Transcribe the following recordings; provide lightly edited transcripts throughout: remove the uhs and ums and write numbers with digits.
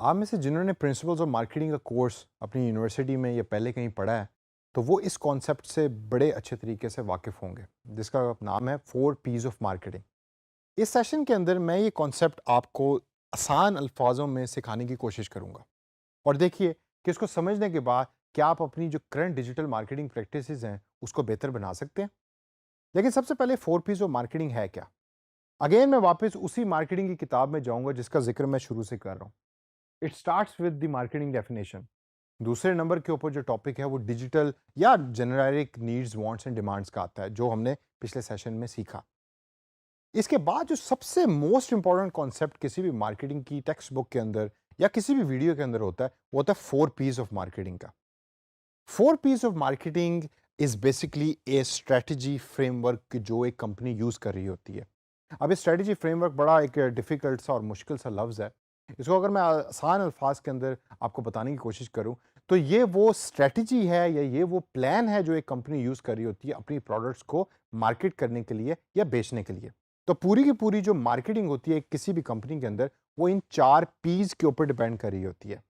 आप में से जिन्होंने प्रिंसिपल्स ऑफ मार्केटिंग का कोर्स अपनी यूनिवर्सिटी में या पहले कहीं पढ़ा है, तो वो इस कॉन्सेप्ट से बड़े अच्छे तरीके से वाकिफ़ होंगे, जिसका नाम है 4 पीस ऑफ मार्केटिंग। इस सेशन के अंदर मैं ये कॉन्सेप्ट आपको आसान अल्फाजों में सिखाने की कोशिश करूँगा और देखिए कि इसको समझने के बाद क्या आप अपनी जो करंट डिजिटल मार्केटिंग प्रैक्टिसेस हैं, उसको बेहतर बना सकते हैं। लेकिन सबसे पहले 4 पीस ऑफ मार्केटिंग है क्या? अगेन मैं वापस उसी मार्केटिंग की किताब में जाऊँगा जिसका ज़िक्र मैं शुरू से कर रहा हूँ। It starts with the marketing definition. दूसरे नंबर के ऊपर जो टॉपिक है वो डिजिटल या generic needs wants and demands का आता है, जो हमने पिछले सेशन में सीखा। इसके बाद जो सबसे मोस्ट इंपॉर्टेंट कॉन्सेप्ट किसी भी मार्केटिंग की टेक्स्ट बुक के अंदर या किसी भी वीडियो के अंदर होता है, वो होता है 4 पीस ऑफ मार्केटिंग का। 4 Ps of marketing is basically a strategy framework जो एक कंपनी यूज कर रही होती है। अब ये स्ट्रेटजी फ्रेमवर्क बड़ा एक डिफिकल्ट सा और मुश्किल सा लफ्ज़ है। इसको अगर मैं आसान अल्फाज के अंदर आपको बताने की कोशिश करूं, तो ये वो स्ट्रेटजी है या ये वो प्लान है जो एक कंपनी यूज़ कर रही होती है अपनी प्रोडक्ट्स को मार्केट करने के लिए या बेचने के लिए। तो पूरी की पूरी जो मार्केटिंग होती है किसी भी कंपनी के अंदर, वो इन 4 पीस के ऊपर डिपेंड कर रही होती है।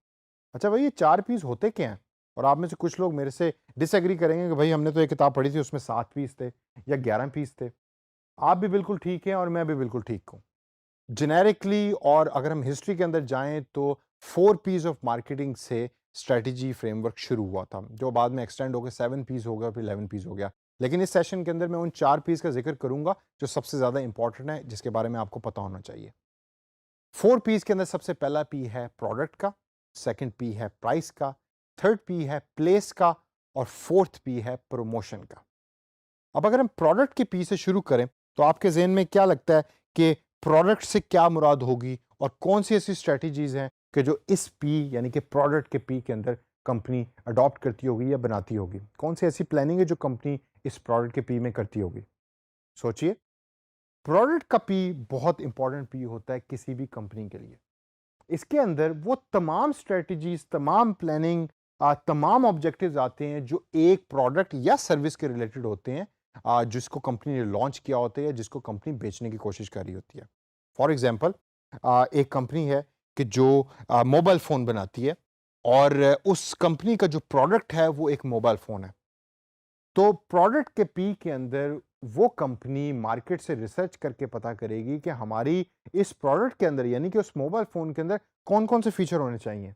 अच्छा भाई, ये 4 पीस होते क्या हैं? और आप में से कुछ लोग मेरे से डिसएग्री करेंगे कि भाई हमने तो ये किताब पढ़ी थी, उसमें 7 पीस थे या 11 पीस थे। आप भी बिल्कुल ठीक हैं और मैं भी बिल्कुल ठीक हूँ। जेनेरिकली और अगर हम हिस्ट्री के अंदर जाएं तो 4 पीस ऑफ मार्केटिंग से स्ट्रेटजी फ्रेमवर्क शुरू हुआ था, जो बाद में एक्सटेंड होकर 7 पीस हो गया, फिर 11 पीस हो गया। लेकिन इस सेशन के अंदर मैं उन 4 पीस का जिक्र करूंगा जो सबसे ज्यादा इंपॉर्टेंट है, जिसके बारे में आपको पता होना चाहिए। 4 पीस के अंदर सबसे पहला पी है प्रोडक्ट का, सेकंड पी है प्राइस का, थर्ड पी है प्लेस का और फोर्थ पी है प्रमोशन का। अब अगर हम प्रोडक्ट के पी से शुरू करें, तो आपके ज़हन में क्या लगता है कि प्रोडक्ट से क्या मुराद होगी और कौन सी ऐसी स्ट्रेटजीज हैं कि जो इस पी यानी कि प्रोडक्ट के पी के अंदर कंपनी अडॉप्ट करती होगी या बनाती होगी? कौन सी ऐसी प्लानिंग है जो कंपनी इस प्रोडक्ट के पी में करती होगी? सोचिए। प्रोडक्ट का पी बहुत इंपॉर्टेंट पी होता है किसी भी कंपनी के लिए। इसके अंदर वो तमाम स्ट्रेटजीज, तमाम प्लानिंग, तमाम ऑब्जेक्टिव्स आते हैं जो एक प्रोडक्ट या सर्विस के रिलेटेड होते हैं, जिसको कंपनी ने लॉन्च किया होता है या जिसको कंपनी बेचने की कोशिश कर रही होती है। फॉर एग्जांपल, एक कंपनी है कि जो मोबाइल फ़ोन बनाती है और उस कंपनी का जो प्रोडक्ट है वो एक मोबाइल फ़ोन है। तो प्रोडक्ट के पी के अंदर वो कंपनी मार्केट से रिसर्च करके पता करेगी कि हमारी इस प्रोडक्ट के अंदर यानी कि उस मोबाइल फ़ोन के अंदर कौन-कौन से फीचर होने चाहिए।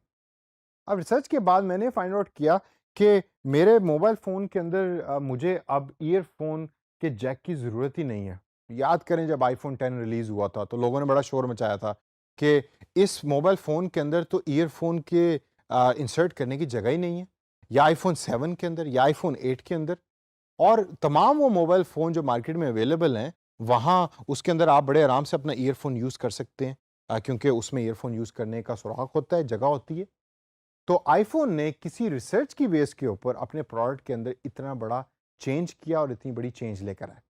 अब रिसर्च के बाद मैंने फाइंड आउट किया कि मेरे मोबाइल फ़ोन के अंदर मुझे अब ईयरफ़ोन के जैक की ज़रूरत ही नहीं है। याद करें जब आईफ़ोन 10 रिलीज़ हुआ था, तो लोगों ने बड़ा शोर मचाया था कि इस मोबाइल फ़ोन के अंदर तो ईयरफ़ोन के इंसर्ट करने की जगह ही नहीं है, या आईफ़ोन 7 के अंदर या आईफ़ोन 8 के अंदर। और तमाम वो मोबाइल फ़ोन जो मार्केट में अवेलेबल हैं, वहाँ उसके अंदर आप बड़े आराम से अपना ईयरफ़ोन यूज़ कर सकते हैं, क्योंकि उसमें ईयरफ़ोन यूज़ करने का सुराख होता है, जगह होती है। तो आईफ़ोन ने किसी रिसर्च की बेस के ऊपर अपने प्रोडक्ट के अंदर इतना बड़ा चेंज किया और इतनी बड़ी चेंज लेकर आए।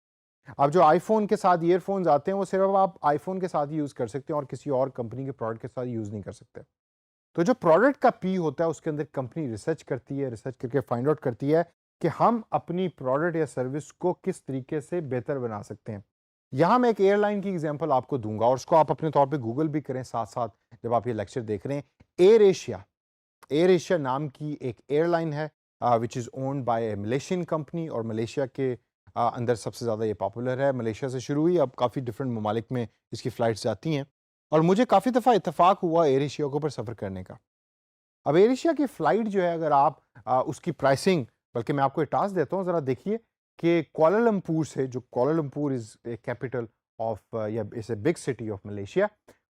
अब जो आईफ़ोन के साथ ईयरफ़ोन्स आते हैं, वो सिर्फ़ आप आईफ़ोन के साथ ही यूज़ कर सकते हैं और किसी और कंपनी के प्रोडक्ट के साथ यूज़ नहीं कर सकते। तो जो प्रोडक्ट का पी होता है, उसके अंदर कंपनी रिसर्च करती है, रिसर्च करके फाइंड आउट करती है कि हम अपनी प्रोडक्ट या सर्विस को किस तरीके से बेहतर बना सकते हैं। यहाँ मैं एक एयरलाइन की एग्जांपल आपको दूँगा और उसको आप अपने तौर पे गूगल भी करें साथ-साथ जब आप ये लेक्चर देख रहे हैं। एयर एशिया, एयर एशिया नाम की एक एयरलाइन है, which is owned by A Malaysian company और मलेशिया के अंदर सबसे ज़्यादा ये पॉपुलर है। मलेशिया से शुरू हुई, अब काफ़ी डिफरेंट ममालिक में इसकी फ्लाइट्स जाती हैं और मुझे काफ़ी दफ़ा इत्तेफ़ाक हुआ एयर एशिया के ऊपर सफ़र करने का। अब एयर एशिया की फ़्लाइट जो है, अगर आप उसकी प्राइसिंग, बल्कि मैं आपको एक टास्क देता हूँ, ज़रा देखिए कि कुआलालंपुर से, जो Kuala Lumpur is a capital of या is a big city of Malaysia.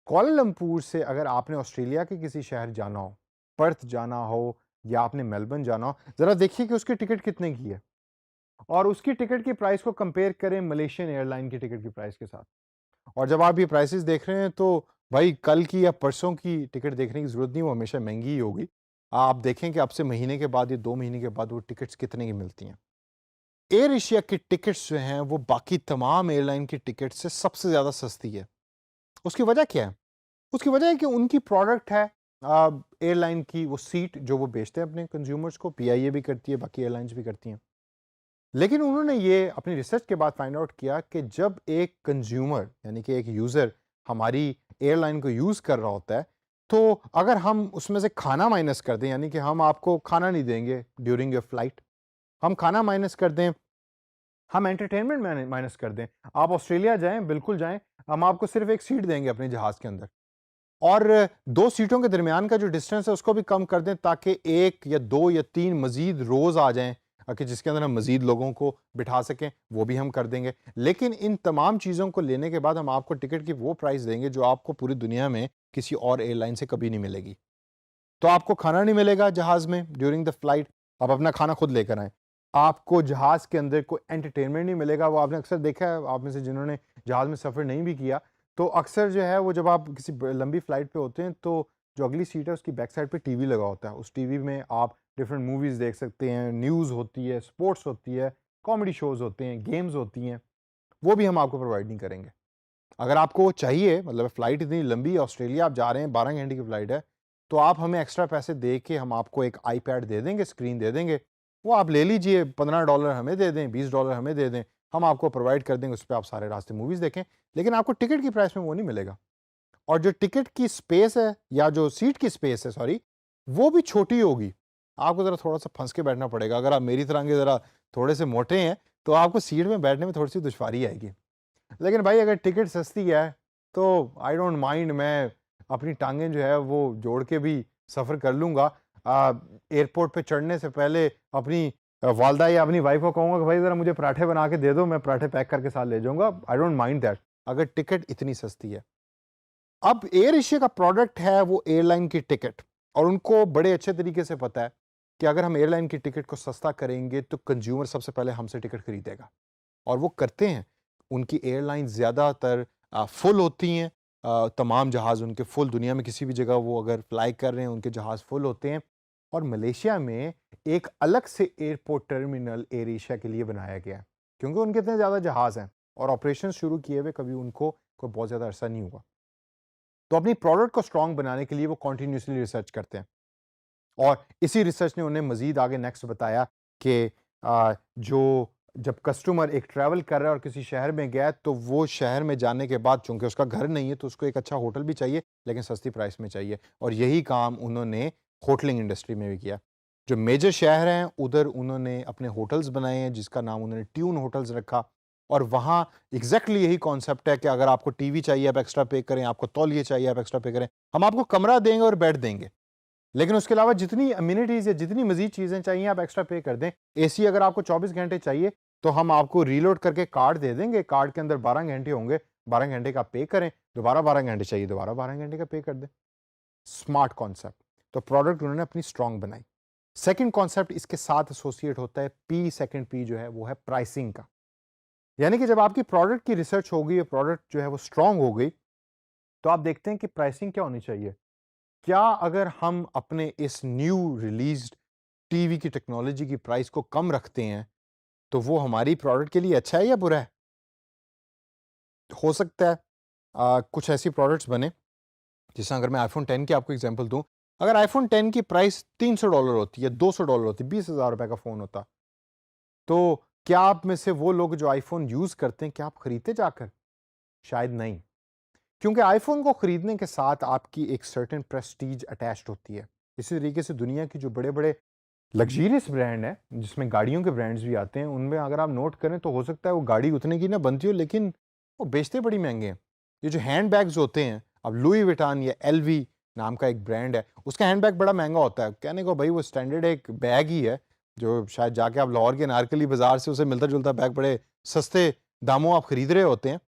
Kuala Lumpur से अगर आपने ऑस्ट्रेलिया के किसी शहर जाना हो, पर्थ जाना हो या आपने मेलबर्न जाना हो, ज़रा देखिए कि उसकी टिकट कितने की है और उसकी टिकट की प्राइस को कंपेयर करें मलेशियन एयरलाइन की टिकट की प्राइस के साथ। और जब आप ये प्राइसेस देख रहे हैं, तो भाई कल की या परसों की टिकट देखने की ज़रूरत नहीं, वो हमेशा महँगी ही होगी। आप देखें कि अब से महीने के बाद या 2 महीने के बाद वो टिकट्स कितने की मिलती हैं। एयर एशिया की टिकट्स जो हैं, वो बाकी तमाम एयरलाइन की टिकट से सबसे ज़्यादा सस्ती है। उसकी वजह क्या है? उसकी वजह है कि उनकी प्रोडक्ट है एयरलाइन की वो सीट जो वो बेचते हैं अपने कंज्यूमर्स को, पीआईए भी करती है, बाकी एयरलाइंस भी करती हैं। लेकिन उन्होंने ये अपनी रिसर्च के बाद फाइंड आउट किया कि जब एक कंज्यूमर यानी कि एक यूज़र हमारी एयरलाइन को यूज़ कर रहा होता है, तो अगर हम उसमें से खाना माइनस कर दें, यानी कि हम आपको खाना नहीं देंगे ड्यूरिंग योर फ्लाइट, हम खाना माइनस कर दें, हम एंटरटेनमेंट माइनस कर दें, आप ऑस्ट्रेलिया जाएं, बिल्कुल जाएं, हम आपको सिर्फ एक सीट देंगे अपने जहाज के अंदर, और 2 सीटों के दरमियान का जो डिस्टेंस है उसको भी कम कर दें, ताकि 1 या 2 या 3 मजीद रोज आ जाएं कि जिसके अंदर हम मजीद लोगों को बिठा सकें, वो भी हम कर देंगे। लेकिन इन तमाम चीज़ों को लेने के बाद हम आपको टिकट की वो प्राइस देंगे जो आपको पूरी दुनिया में किसी और एयरलाइन से कभी नहीं मिलेगी। तो आपको खाना नहीं मिलेगा जहाज में ड्यूरिंग द फ्लाइट, आप अपना खाना खुद लेकर आएं। आपको जहाज के अंदर कोई एंटरटेनमेंट नहीं मिलेगा, वो आपने अक्सर देखा है, आप में से जिन्होंने जहाज में सफ़र नहीं भी किया, तो अक्सर जो है वो जब आप किसी लंबी फ्लाइट पे होते हैं तो जो अगली सीट है उसकी बैक साइड पे टीवी लगा होता है। उस टीवी में आप डिफरेंट मूवीज़ देख सकते हैं, न्यूज़ होती है, स्पोर्ट्स होती है, कॉमेडी शोज़ होते हैं, गेम्स होती हैं, वो भी हम आपको प्रोवाइड नहीं करेंगे। अगर आपको चाहिए, मतलब फ़्लाइट इतनी लंबी, ऑस्ट्रेलिया आप जा रहे हैं, 12 घंटे की फ़्लाइट है, तो आप हमें एक्स्ट्रा पैसे दे के हम आपको एक आईपैड दे देंगे, स्क्रीन दे देंगे, वो आप ले लीजिए, $15 हमें दे दें, $20 हमें दे दें, हम आपको प्रोवाइड कर देंगे, उस पे आप सारे रास्ते मूवीज़ देखें, लेकिन आपको टिकट की प्राइस में वो नहीं मिलेगा। और जो टिकट की स्पेस है, या जो सीट की स्पेस है सॉरी, वो भी छोटी होगी। आपको ज़रा थोड़ा-सा फँस के बैठना पड़ेगा। अगर आप मेरी तरह के ज़रा थोड़े से मोटे हैं, तो आपको सीट में बैठने में थोड़ी-सी दुश्वारी आएगी। लेकिन भाई अगर टिकट सस्ती है तो आई डोंट माइंड, मैं अपनी टांगें जो है वो जोड़ के भी सफ़र कर लूँगा। एयरपोर्ट पे चढ़ने से पहले अपनी वालदा या अपनी वाइफ को कहूँगा कि भाई ज़रा मुझे पराठे बना के दे दो, मैं पराठे पैक करके साथ ले जाऊँगा। आई डोंट माइंड दैट, अगर टिकट इतनी सस्ती है। अब एयर एशिया का प्रोडक्ट है वो एयरलाइन की टिकट, और उनको बड़े अच्छे तरीके से पता है कि अगर हम एयरलाइन की टिकट को सस्ता करेंगे तो कंज्यूमर सबसे पहले हमसे टिकट खरीदेगा, और वो करते हैं। उनकी एयरलाइन ज़्यादातर फुल होती हैं, तमाम जहाज़ उनके फुल, दुनिया में किसी भी जगह वो अगर फ्लाई कर रहे हैं उनके जहाज़ फुल होते हैं। और मलेशिया में एक अलग से एयरपोर्ट टर्मिनल एयर एशिया के लिए बनाया गया है, क्योंकि उनके इतने ज़्यादा जहाज़ हैं और ऑपरेशन शुरू किए हुए कभी उनको कोई बहुत ज़्यादा अरसा नहीं हुआ। तो अपनी प्रोडक्ट को स्ट्रॉन्ग बनाने के लिए वो कॉन्टिन्यूसली रिसर्च करते हैं, और इसी रिसर्च ने उन्हें मजीद आगे नेक्स्ट बताया कि जो जब कस्टमर एक ट्रैवल कर रहा है और किसी शहर में गया, तो वो शहर में जाने के बाद चूंकि उसका घर नहीं है तो उसको एक अच्छा होटल भी चाहिए, लेकिन सस्ती प्राइस में चाहिए, और यही काम उन्होंने होटलिंग इंडस्ट्री में भी किया। जो मेजर शहर हैं उधर उन्होंने अपने होटल्स बनाए हैं, जिसका नाम उन्होंने ट्यून होटल्स रखा, और वहाँ एग्जैक्टली यही कॉन्सेप्ट है कि अगर आपको टीवी चाहिए आप एक्स्ट्रा पे करें, आपको तौलिए चाहिए आप एक्स्ट्रा पे करें, हम आपको कमरा देंगे और बेड देंगे, लेकिन उसके अलावा जितनी अम्यूनिटीज़ या जितनी मज़ीद चीज़ें चाहिए आप एक्स्ट्रा पे कर दें। एसी अगर आपको 24 घंटे चाहिए तो हम आपको रीलोड करके कार्ड दे देंगे, कार्ड के अंदर 12 घंटे होंगे, 12 घंटे का पे करें, दोबारा 12 घंटे चाहिए, दोबारा 12 घंटे का पे कर दें। स्मार्ट कॉन्सेप्ट, तो प्रोडक्ट उन्होंने अपनी स्ट्रॉन्ग बनाई। सेकंड कॉन्सेप्ट इसके साथ एसोसिएट होता है पी, सेकंड पी जो है वो है प्राइसिंग का। यानी कि जब आपकी प्रोडक्ट की रिसर्च हो गई, प्रोडक्ट जो है वो स्ट्रॉन्ग हो गई, तो आप देखते हैं कि प्राइसिंग क्या होनी चाहिए। क्या अगर हम अपने इस न्यू रिलीज्ड टीवी की टेक्नोलॉजी की प्राइस को कम रखते हैं, तो वो हमारी प्रोडक्ट के लिए अच्छा है या बुरा है? हो सकता है कुछ ऐसी प्रोडक्ट्स बने, जैसे अगर मैं आईफोन 10 की आपको एग्जांपल दूं, अगर आईफोन 10 की प्राइस $300 होती है, $200 होती, ₹20,000 का फ़ोन होता, तो क्या आप में से वो लोग जो आईफोन यूज़ करते हैं, क्या आप खरीदते जाकर? शायद नहीं। क्योंकि आईफोन को खरीदने के साथ आपकी एक सर्टेन प्रेस्टीज अटैच्ड होती है। इसी तरीके से दुनिया की जो बड़े-बड़े लग्ज़रियस ब्रांड हैं, जिसमें गाड़ियों के ब्रांड्स भी आते हैं, उनमें अगर आप नोट करें तो हो सकता है वो गाड़ी उतने की ना बनती हो, लेकिन वो बेचते बड़ी महँगे हैं। ये जो हैंडबैग्स होते हैं, अब लुई विटान या एलवी नाम का एक ब्रांड है, उसका हैंडबैग बड़ा महँगा होता है। कहने को भई वो स्टैंडर्ड एक बैग ही है, जो शायद जाके आप लाहौर के अनारकली बाज़ार से उसे मिलता-जुलता बैग बड़े सस्ते दामों आप खरीद रहे होते हैं।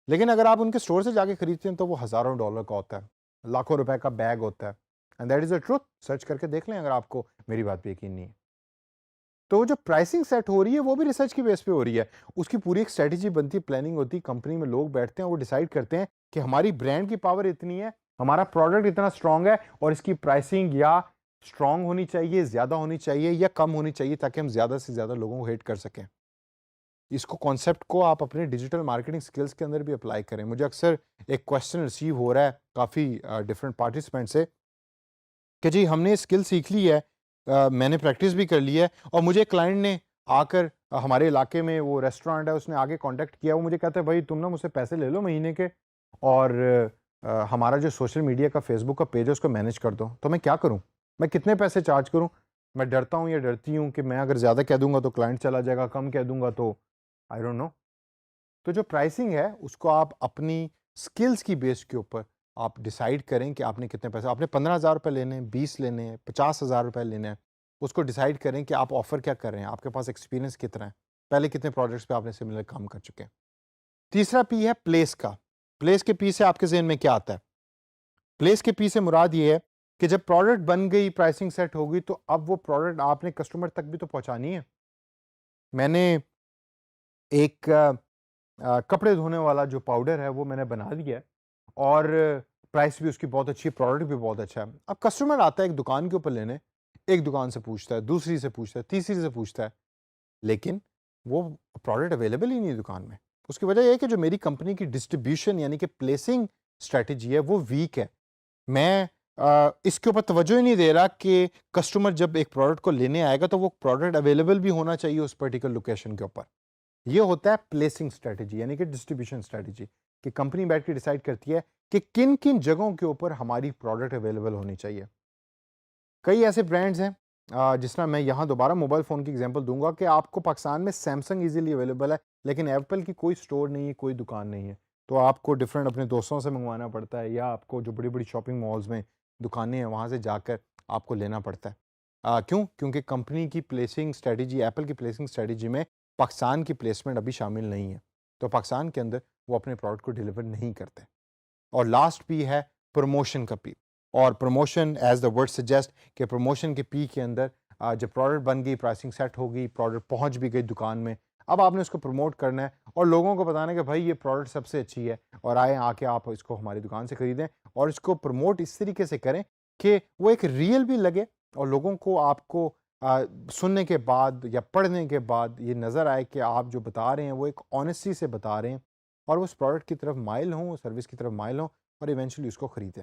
लेकिन अगर आप उनके स्टोर से जाके खरीदते हैं तो वो हज़ारों डॉलर का होता है, लाखों रुपए का बैग होता है, and that is the truth. Search करके देख लें अगर आपको मेरी बात पे यकीन नहीं है। तो जो प्राइसिंग सेट हो रही है वो भी रिसर्च की बेस पे हो रही है। उसकी पूरी एक स्ट्रेटजी बनती है, प्लानिंग होती है, कंपनी में लोग बैठते हैं, वो डिसाइड करते हैं कि हमारी ब्रांड की पावर इतनी है, हमारा प्रोडक्ट इतना स्ट्रांग है, और इसकी प्राइसिंग या स्ट्रांग होनी चाहिए, ज़्यादा होनी चाहिए या कम होनी चाहिए, ताकि हम ज़्यादा से ज़्यादा लोगों को हिट कर सकें। इसको कॉन्सेप्ट को आप अपने डिजिटल मार्केटिंग स्किल्स के अंदर भी अप्लाई करें। मुझे अक्सर एक क्वेश्चन रिसीव हो रहा है काफ़ी डिफरेंट पार्टिसिपेंट से कि जी हमने स्किल सीख ली है, मैंने प्रैक्टिस भी कर ली है, और मुझे क्लाइंट ने आकर हमारे इलाके में वो रेस्टोरेंट है उसने आगे कांटेक्ट किया, वो मुझे कहता है भाई तुम ना मुझसे पैसे ले लो महीने के, और हमारा जो सोशल मीडिया का फेसबुक का पेज है उसको मैनेज कर दो, तो मैं क्या करूँ? मैं कितने पैसे चार्ज करूँ? मैं डरता हूँ या डरती हूँ कि मैं अगर ज़्यादा कह दूंगा तो क्लाइंट चला जाएगा, कम कह दूंगा तो आई डोंट नो। तो जो प्राइसिंग है उसको आप अपनी स्किल्स की बेस के ऊपर आप डिसाइड करें कि आपने कितने पैसे, आपने 15,000 रुपये लेने हैं, 20 लेने हैं, 50,000 रुपये लेने हैं, उसको डिसाइड करें कि आप ऑफर क्या कर रहे हैं, आपके पास एक्सपीरियंस कितना है, पहले कितने प्रोजेक्ट्स पे आपने सिमिलर काम कर चुके हैं। तीसरा पी है प्लेस का। प्लेस के पी से आपके जहन में क्या आता है? प्लेस के पी से मुराद ये है कि जब प्रोडक्ट बन गई, प्राइसिंग सेट हो गई, तो अब वो प्रोडक्ट आपने कस्टमर तक भी तो पहुंचानी है। मैंने एक कपड़े धोने वाला जो पाउडर है वो मैंने बना लिया है और प्राइस भी उसकी बहुत अच्छी है, प्रोडक्ट भी बहुत अच्छा है। अब कस्टमर आता है एक दुकान के ऊपर लेने, एक दुकान से पूछता है, दूसरी से पूछता है, तीसरी से पूछता है, लेकिन वो प्रोडक्ट अवेलेबल ही नहीं है दुकान में। उसकी वजह यह है कि जो मेरी कंपनी की डिस्ट्रीब्यूशन यानी कि प्लेसिंग स्ट्रेटजी है वो वीक है। मैं इसके ऊपर तवज्जो ही नहीं दे रहा कि कस्टमर जब एक प्रोडक्ट को लेने आएगा तो वो प्रोडक्ट अवेलेबल भी होना चाहिए उस पर्टिकुलर लोकेशन के ऊपर। ये होता है प्लेसिंग स्ट्रेटजी यानी कि डिस्ट्रीब्यूशन स्ट्रेटजी, कि कंपनी बैठ के डिसाइड करती है कि किन किन जगहों के ऊपर हमारी प्रोडक्ट अवेलेबल होनी चाहिए। कई ऐसे ब्रांड्स हैं, जिस तरह मैं यहाँ दोबारा मोबाइल फ़ोन की एग्जांपल दूंगा कि आपको पाकिस्तान में सैमसंग इजीली अवेलेबल है, लेकिन एप्पल की कोई स्टोर नहीं है, कोई दुकान नहीं है, तो आपको डिफरेंट अपने दोस्तों से मंगवाना पड़ता है या आपको जो बड़ी बड़ी शॉपिंग मॉल्स में दुकानें हैं वहाँ से जाकर आपको लेना पड़ता है। क्यों? क्योंकि कंपनी की प्लेसिंग स्ट्रेटजी, एप्पल की प्लेसिंग स्ट्रेटजी में पाकिस्तान की प्लेसमेंट अभी शामिल नहीं है, तो पाकिस्तान के अंदर वो अपने प्रोडक्ट को डिलीवर नहीं करते। और लास्ट पी है प्रमोशन का पी, और promotion as the word suggest कि प्रमोशन के पी के अंदर जब प्रोडक्ट बन गई, प्राइसिंग सेट हो गई, प्रोडक्ट पहुंच भी गई दुकान में, अब आपने उसको प्रमोट करना है और लोगों को बताना है कि भाई ये प्रोडक्ट सबसे अच्छी है और आए आके आप इसको हमारी दुकान से खरीदें, और इसको प्रमोट इस तरीके से करें कि वो एक रियल भी लगे और लोगों को आपको सुनने के बाद या पढ़ने के बाद ये नज़र आए कि आप जो बता रहे हैं वो एक ऑनेस्टी से बता रहे हैं और वो उस प्रोडक्ट की तरफ माइल हों, सर्विस की तरफ माइल हों और इवेंचुअली उसको खरीदें।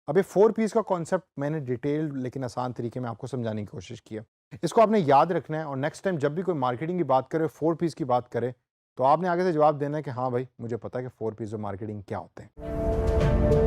अब ये 4 पीस का कॉन्सेप्ट मैंने डिटेल्ड लेकिन आसान तरीके में आपको समझाने की कोशिश की है। इसको आपने याद रखना है और नेक्स्ट टाइम जब भी कोई मार्केटिंग की बात करे, 4 पीस की बात करे, तो आपने आगे से जवाब देना है कि हाँ भाई मुझे पता है कि 4 पीस ऑफ मार्केटिंग क्या होते हैं।